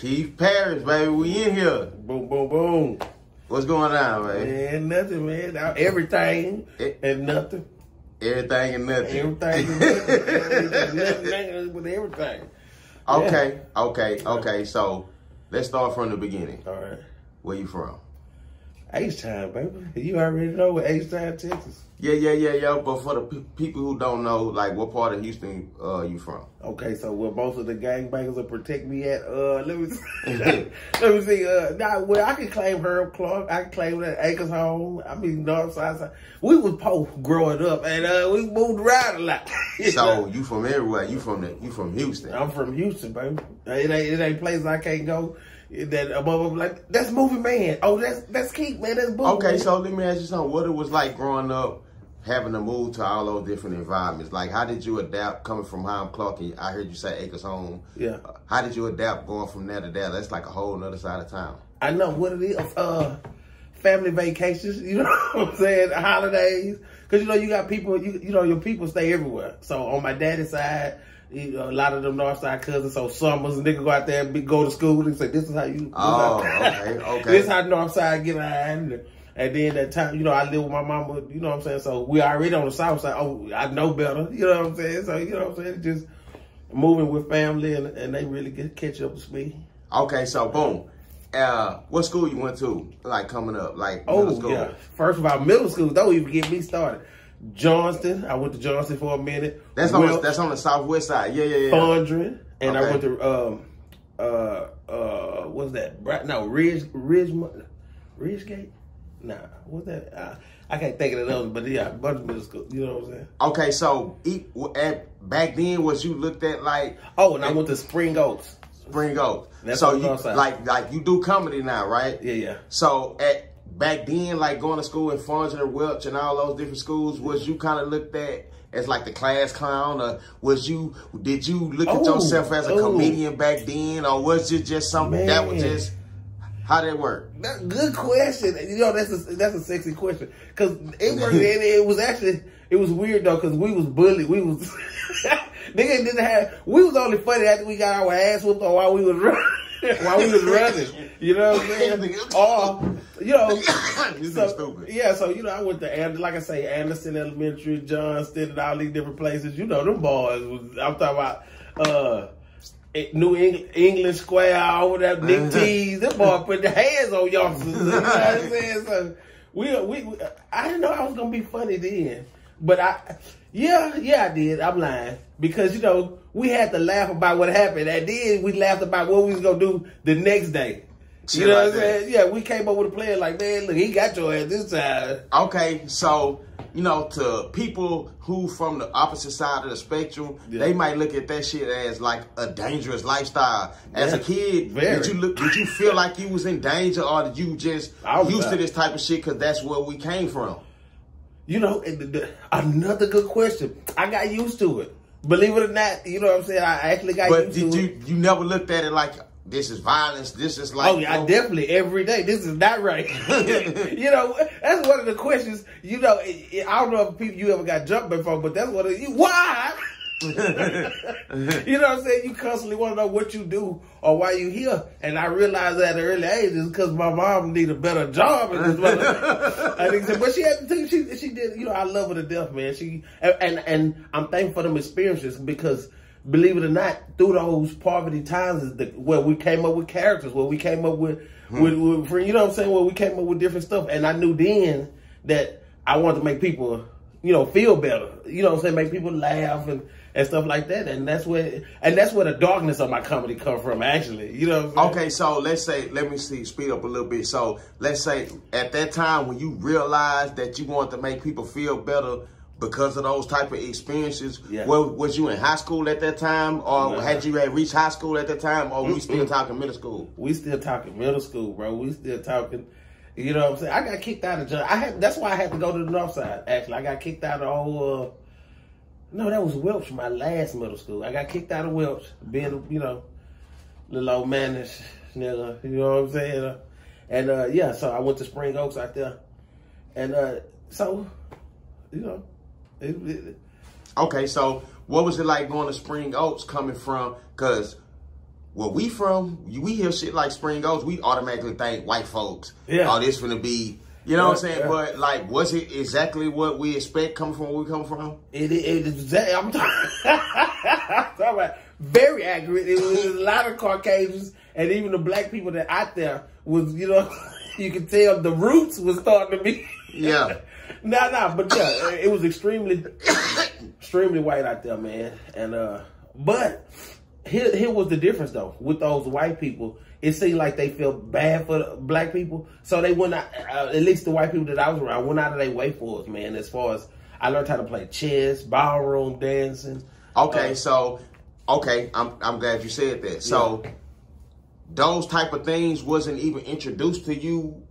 Keith Parish, baby, we in here. Boom, boom, boom. What's going on, man? Man, nothing, man. Everything and nothing. Everything and nothing. Everything and nothing. Nothing with everything. Okay, yeah. Okay. So let's start from the beginning. All right. Where you from? H-Town, baby. You already know where H-Town, Texas. Yeah. But for the people who don't know, like, what part of Houston you from? Okay, so where most of the gangbangers will protect me at, let me see. Well, I can claim Herb Clark. I can claim that Acres Home. I mean, North Side. We was poor growing up, and we moved around a lot. So you from everywhere? You from Houston? I'm from Houston, baby. It ain't places I can't go. That above, like, that's Movie Man. Oh, that's Keith, man. That's Movie Okay, Man. so let me ask you something. What it was like growing up, having to move to all those different environments? Like, how did you adapt coming from Herb Clark? And I heard you say Acres Home. Yeah. How did you adapt going from there to there? That's like a whole nother side of town. I know what it is. Family vacations, you know what I'm saying? Holidays. Because, you know, you got people, you know, your people stay everywhere. So on my daddy's side, you know, a lot of them Northside cousins, so summers, nigga go out there and go to school and say, this is how you... Okay. This is how Northside get on. And then that time, you know, I live with my mama, you know what I'm saying? So we already on the South Side. Oh, I know better, you know what I'm saying? So, you know what I'm saying? Just moving with family and they really catch up with me. Okay, so boom. What school you went to, like, coming up? Like, middle school? Yeah. First of all, middle school, don't even get me started. Johnston, I went to Johnston for a minute. That's on the southwest side. Yeah. Fondren, and I went to what's that? No, Ridgegate. Nah, what's that? I can't think of the other, but yeah, bunch of middle school. You know what I'm saying? Okay, so back then, was you looked at like? Oh, and I went to Spring Oaks. Spring Oaks. That's so you like you do comedy now, right? Yeah. So back then, like going to school in Fondren and Welch and all those different schools, was you kind of looked at as like the class clown, or did you look at yourself as a comedian back then, or was it just something that was just how that work? Good question. You know, that's a sexy question because it was weird though because we was bullied. We was we was only funny after we got our ass whooped or while we was running. You know what I'm saying? Or, you know, stupid. Yeah, so, you know, I went to, like I say, Anderson Elementary, Johnston, and all these different places. You know, them boys, I'm talking about New England Square, over there, Nick T's. Them boys put their hands on youngsters. You know what I'm saying? So, I didn't know I was going to be funny then. But I did. I'm lying. Because, you know, we had to laugh about what happened. And then we laughed about what we was going to do the next day. You know what I'm saying? Yeah, we came up with a plan like, man, look, he got your ass this time. Okay, so, you know, to people who from the opposite side of the spectrum, they might look at that shit as like a dangerous lifestyle. As a kid, did you feel like you was in danger, or did you just used to this type of shit because that's where we came from? You know, another good question. I got used to it. Believe it or not, you know what I'm saying? I actually got used to it. But you never looked at it like, this is violence, this is like... Oh, yeah, I definitely, every day, this is not right. You know, that's one of the questions, you know, I don't know if you ever got jumped before, but that's one of the... Why? You know what I'm saying? You constantly want to know what you do or why you here. And I realized at an early age is because my mom need a better job in this mother. But she had to, she did, you know, I love her to death, man. And I'm thankful for them experiences because, believe it or not, through those poverty times is where we came up with characters, where we came up with you know what I'm saying, where we came up with different stuff. And I knew then that I wanted to make people, you know, feel better. You know what I'm saying? Make people laugh and stuff like that. And that's where the darkness of my comedy come from, actually. You know what I'm saying? Okay, so let me speed up a little bit. So let's say at that time when you realized that you wanted to make people feel better because of those type of experiences, was you in high school at that time, or had you reached high school at that time, or we still talking middle school? We still talking middle school, bro. We still talking, you know what I'm saying? I got kicked out of that's why I had to go to the north side, actually. I got kicked out of the whole, no, that was Welch, my last middle school. I got kicked out of Welch, being, you know, little old manish nigga, you know what I'm saying? And yeah, so I went to Spring Oaks out there. And so, you know, Okay, so what was it like going to Spring Oaks coming from? Because where we from, we hear shit like Spring Gulch, we automatically think white folks. Yeah. Oh, this finna be, you know what I'm saying? Yeah. But like, was it exactly what we expect coming from where we come from? I'm talking about very accurate. It was a lot of Caucasians and even the black people that out there was, you know, you can tell the roots was starting to be. Yeah. But yeah, it was extremely white out there, man. And but here was the difference though. With those white people, it seemed like they felt bad for the black people, so they went out. At least the white people that I was around went out of their way for us, man. As far as I learned how to play chess, ballroom dancing. Okay, I'm glad you said that. So those type of things wasn't even introduced to you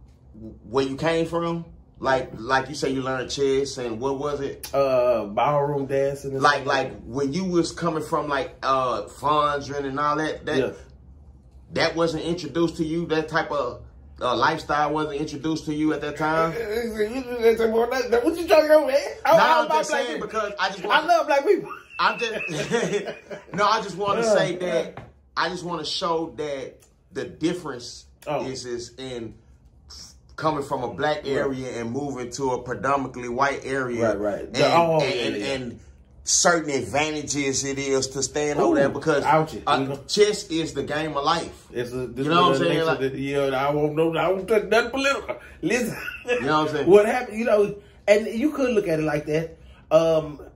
where you came from. Like you say, you learned chess and what was it? Ballroom dancing. And like when you was coming from like Fondren and all that. That wasn't introduced to you. That type of lifestyle wasn't introduced to you at that time. What you trying to go, man? I'm just saying because I love black people. I'm just I just want to say that I just want to show that the difference is in coming from a black area and moving to a predominantly white area. Right. And certain advantages it is to stand over there because chess is the game of life. You know what I'm saying? I won't touch nothing political. Listen, you know what I'm saying? What happened? You know, and you could look at it like that.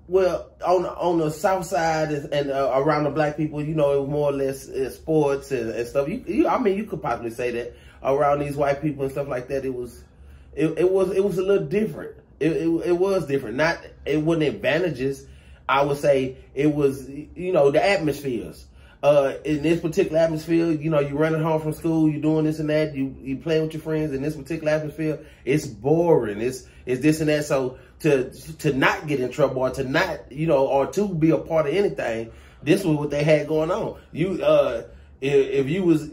Well, on the south side and around the black people, you know, it was more or less sports and stuff. I mean, you could probably say that around these white people and stuff like that. It was a little different. It was different. It wasn't advantages. I would say it was, you know, the atmospheres. In this particular atmosphere, you know, you running home from school, you doing this and that, you playing with your friends. In this particular atmosphere, it's boring. It's this and that. So to not get in trouble or to not, you know, or to be a part of anything, this was what they had going on. If you was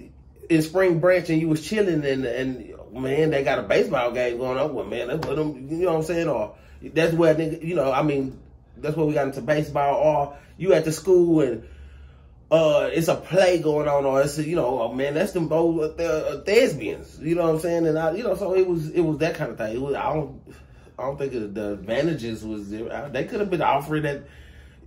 in Spring Branch and you was chilling and man, they got a baseball game going on, well, man, that's what them, you know what I'm saying? Or that's where, you know, I mean, that's where we got into baseball. Or you at the school and it's a play going on, or it's, you know, oh man, that's them both thespians. You know what I'm saying? And you know, so it was that kind of thing. It was, I don't think the advantages was there. They could have been offering that.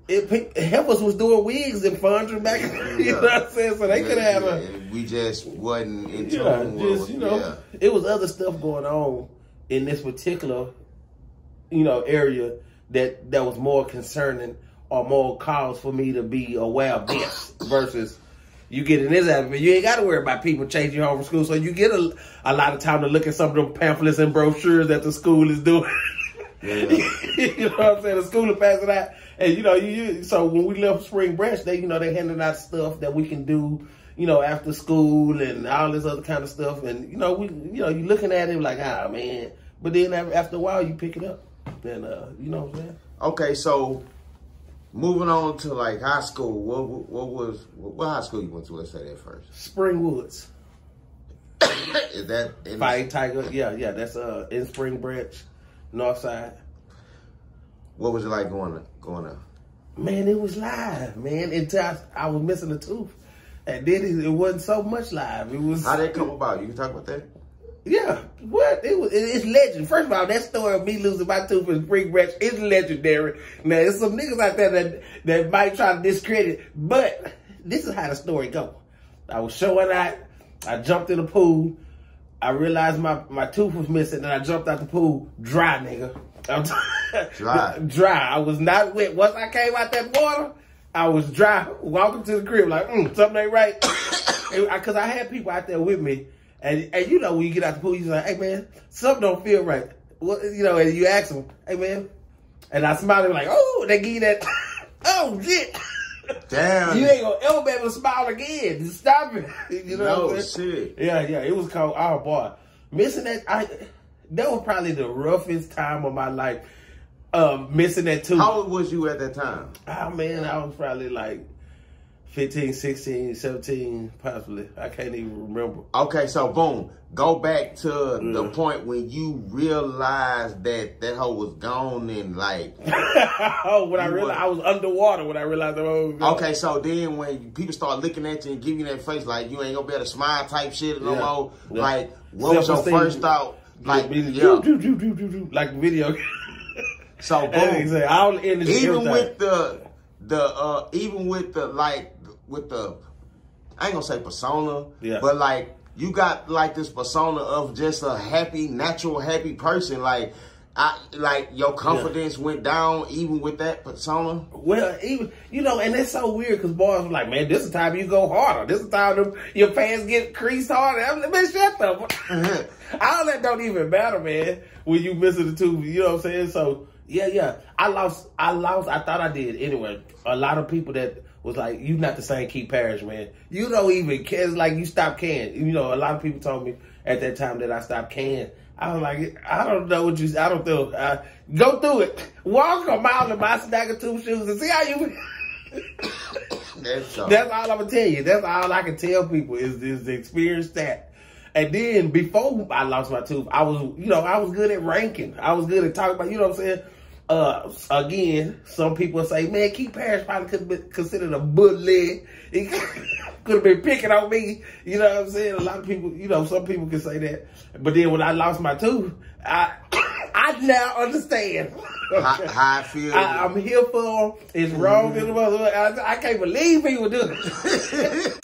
Helpers was doing wigs and Fondren back. You know what I'm saying? So they could have. We just wasn't in tune. It was other stuff going on in this particular, you know, area that was more concerning or more cause for me to be aware of this versus you get in this atmosphere. You ain't got to worry about people chasing you home from school, so you get a lot of time to look at some of them pamphlets and brochures that the school is doing. Yeah. You know what I'm saying? The school is passing out. And, you know, so when we left Spring Branch, they handed out stuff that we can do, you know, after school and all this other kind of stuff. And, you know, you looking at it like, man. But then after a while, you pick it up. And, you know what I'm saying? Okay, so moving on to, like, high school. What high school you went to? Let's say that first. Spring Woods. Is that in Fighting Tiger? Yeah. That's in Spring Branch, North Side. What was it like going up? Man, it was live, man. Until I was missing a tooth. And then it wasn't so much live. It was. How did it come about? You can talk about that? Yeah. What? It's legend. First of all, that story of me losing my tooth in Spring Branch is legendary. Now, there's some niggas out there that might try to discredit, but this is how the story go. I was showing out. I jumped in the pool. I realized my tooth was missing, and I jumped out the pool. Dry, nigga. Dry. I was not wet. Once I came out that water, I was dry. Walking to the crib like, something ain't right. Because I had people out there with me. And you know, when you get out the pool, you're like, hey, man, something don't feel right. Well, you know, and you ask them, hey, man. And I smiled like, oh, they give you that, oh, shit. Damn. You ain't going to ever be able to smile again. Just stop it. You know what I'm saying? Shit. Yeah. It was called, oh, boy. Missing that, that was probably the roughest time of my life, missing that tooth. How old was you at that time? Oh, man, I was probably like 15, 16, 17, possibly. I can't even remember. Okay, so boom. Go back to the point when you realized that that hoe was gone and like... Oh, when I realized I was underwater when I realized that hoe was gone. Okay, so then when people start looking at you and giving you that face like you ain't gonna be able to smile type shit no more, like what was your first thought? Like, like the video. So boom. Even with the I ain't gonna say persona, but like you got like this persona of just a happy, natural, happy person. Like your confidence went down even with that persona. Well, even and that's so weird because boys were like, man, this is the time you go harder. This is the time your pants get creased harder. I mean, man, shut up. All that don't even matter, man. When you missing the tube, you know what I'm saying? So yeah. I lost. I thought I did anyway. A lot of people that was like, you not the same Keith Parish, man. You don't even care. It's like you stopped caring. A lot of people told me at that time that I stopped caring. I was like, I don't know what I don't know. Go through it. Walk a mile in my stack of 2 shoes and see how you... That's all I'm going to tell you. That's all I can tell people is the experience that. And then before I lost my tooth, I was, I was good at ranking. I was good at talking about, you know what I'm saying? Again, some people say, man, Keith Parish probably could have been considered a bully. He could have been picking on me. You know what I'm saying? A lot of people, some people can say that. But then when I lost my tooth, I now understand. How I feel. I'm here for him. It's wrong. I can't believe he would do it.